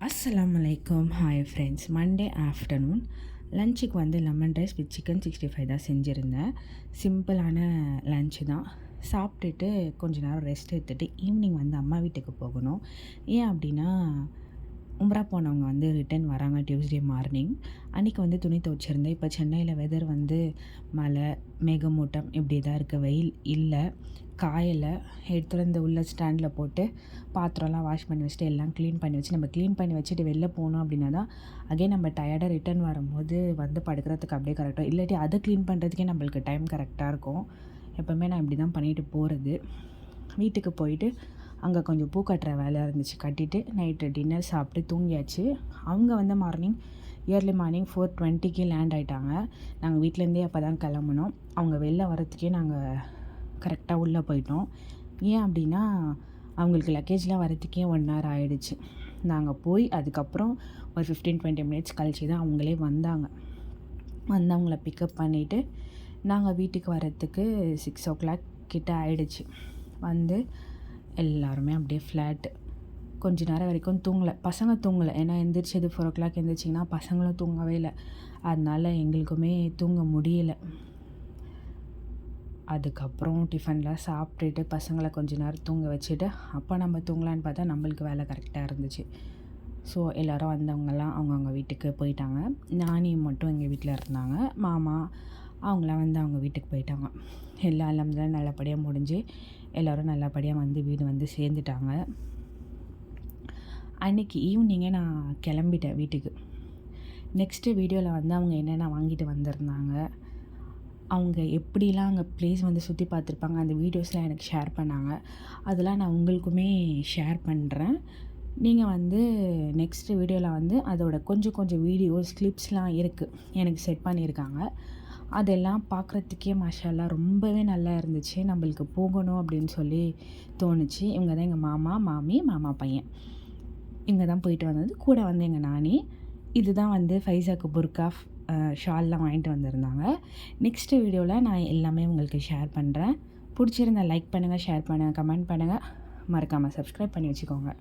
அஸ்ஸலாமு hi friends. Monday afternoon லஞ்சுக்கு வந்து லெமன் ரைஸ் வித் சிக்கன் 65 தான் செஞ்சுருந்தேன். சிம்பிளான லன்ச்சு தான். சாப்பிட்டுட்டு கொஞ்ச நேரம் ரெஸ்ட் எடுத்துகிட்டு ஈவினிங் வந்து அம்மா வீட்டுக்கு போகணும். ஏன் அப்படின்னா உம்ரா போனவங்க வந்து ரிட்டன் வராங்க டியூஸ்டே மார்னிங். அன்றைக்கி வந்து துணி துவைச்சிருந்தேன். இப்போ சென்னையில் வெதர் வந்து மழை மேகமூட்டம் இப்படி தான் இருக்குது. வெயில் இல்லை, காயலை. எடுத்துகிட்டு வந்து உள்ள ஸ்டாண்டில் போட்டு பாத்திரம்லாம் வாஷ் பண்ணி வச்சுட்டு எல்லாம் க்ளீன் பண்ணி வச்சு நம்ம க்ளீன் பண்ணி வச்சுட்டு வெளில போனோம் அப்படின்னா தான் அகைன் நம்ம டயர்டாக ரிட்டன் வரும்போது வந்து படுக்கிறதுக்கு அப்படியே கரெக்டாக, இல்லாட்டி அதை க்ளீன் பண்ணுறதுக்கே நம்மளுக்கு டைம் கரெக்டாக இருக்கும். எப்போவுமே நான் இப்படி தான் பண்ணிட்டு போகிறது. வீட்டுக்கு போயிட்டு அங்கே கொஞ்சம் பூ கட்டுற வேலை இருந்துச்சு, கட்டிட்டு நைட்டு டின்னர் சாப்பிட்டு தூங்கியாச்சு. அவங்க வந்து இயர்லி மார்னிங் 4:20க்கு லேண்ட் ஆகிட்டாங்க. நாங்கள் வீட்டிலேருந்தே அப்போ தான் கிளம்புனோம். அவங்க வெளில வரத்துக்கே நாங்கள் கரெக்டாக உள்ளே போயிட்டோம். ஏன் அப்படின்னா அவங்களுக்கு லக்கேஜ்லாம் வரத்துக்கே 1 hour ஆகிடுச்சு. நாங்கள் போய் அதுக்கப்புறம் ஒரு 15-20 minutes கழிச்சு தான் அவங்களே வந்தாங்க. வந்து அவங்கள பிக்கப் பண்ணிவிட்டு நாங்கள் வீட்டுக்கு வரத்துக்கு 6 o'clock கிட்ட ஆகிடுச்சு. வந்து எல்லாருமே அப்படியே ஃப்ளாட்டு. கொஞ்ச நேரம் வரைக்கும் தூங்கலை, பசங்க தூங்கலை. ஏன்னா எந்திரிச்சது 4 o'clock எழுந்திரிச்சிங்கன்னா பசங்களும் தூங்கவே இல்லை. அதனால் எங்களுக்குமே தூங்க முடியலை. அதுக்கப்புறம் டிஃபன்லாம் சாப்பிட்டுட்டு பசங்களை கொஞ்ச நேரம் தூங்க வச்சுட்டு அப்போ நம்ம தூங்கலான்னு பார்த்தா நம்மளுக்கு வேலை கரெக்டாக இருந்துச்சு. ஸோ எல்லோரும் வந்தவங்கெல்லாம் அவங்கவுங்க வீட்டுக்கு போயிட்டாங்க. நானி மட்டும் எங்கள் வீட்டில் இருந்தாங்க. மாமா அவங்களாம் வந்து அவங்க வீட்டுக்கு போயிட்டாங்க. எல்லாம் அல்ஹம்துலில்லாஹ் நல்லபடியாக முடிஞ்சு எல்லோரும் நல்லபடியாக வந்து வீடு வந்து சேர்ந்துட்டாங்க. அன்றைக்கி ஈவினிங்கே நான் கிளம்பிட்டேன் வீட்டுக்கு. நெக்ஸ்ட்டு வீடியோவில் வந்து அவங்க என்னென்ன வாங்கிட்டு வந்திருந்தாங்க, அவங்க எப்படிலாம் அங்கே ப்ளேஸ் வந்து சுற்றி பார்த்துருப்பாங்க, அந்த வீடியோஸ்லாம் எனக்கு ஷேர் பண்ணாங்க. அதெல்லாம் நான் உங்களுக்குமே ஷேர் பண்ணுறேன். நீங்கள் வந்து நெக்ஸ்ட்டு வீடியோவில் வந்து அதோட கொஞ்சம் வீடியோஸ் கிளிப்ஸ்லாம் இருக்குது, எனக்கு செட் பண்ணியிருக்காங்க. அதெல்லாம் பார்க்குறதுக்கே மாஷாஅல்லாஹ் ரொம்பவே நல்லா இருந்துச்சு. நம்மளுக்கு போகணும் அப்படின்னு சொல்லி தோணுச்சு. இவங்க தான் எங்கள் மாமா, மாமி, மாமா பையன். இவங்க தான் போயிட்டு வந்தது. கூட வந்து எங்கள் நானி. இதுதான் வந்து ஃபைஸாக்கு புர்கா ஷால்லாம் வாங்கிட்டு வந்திருந்தாங்க. நெக்ஸ்ட்டு வீடியோவில் நான் எல்லாமே உங்களுக்கு ஷேர் பண்ணுறேன். பிடிச்சிருந்தா லைக் பண்ணுங்கள், ஷேர் பண்ணுங்கள், கமெண்ட் பண்ணுங்கள். மறக்காமல் சப்ஸ்கிரைப் பண்ணி வச்சுக்கோங்க.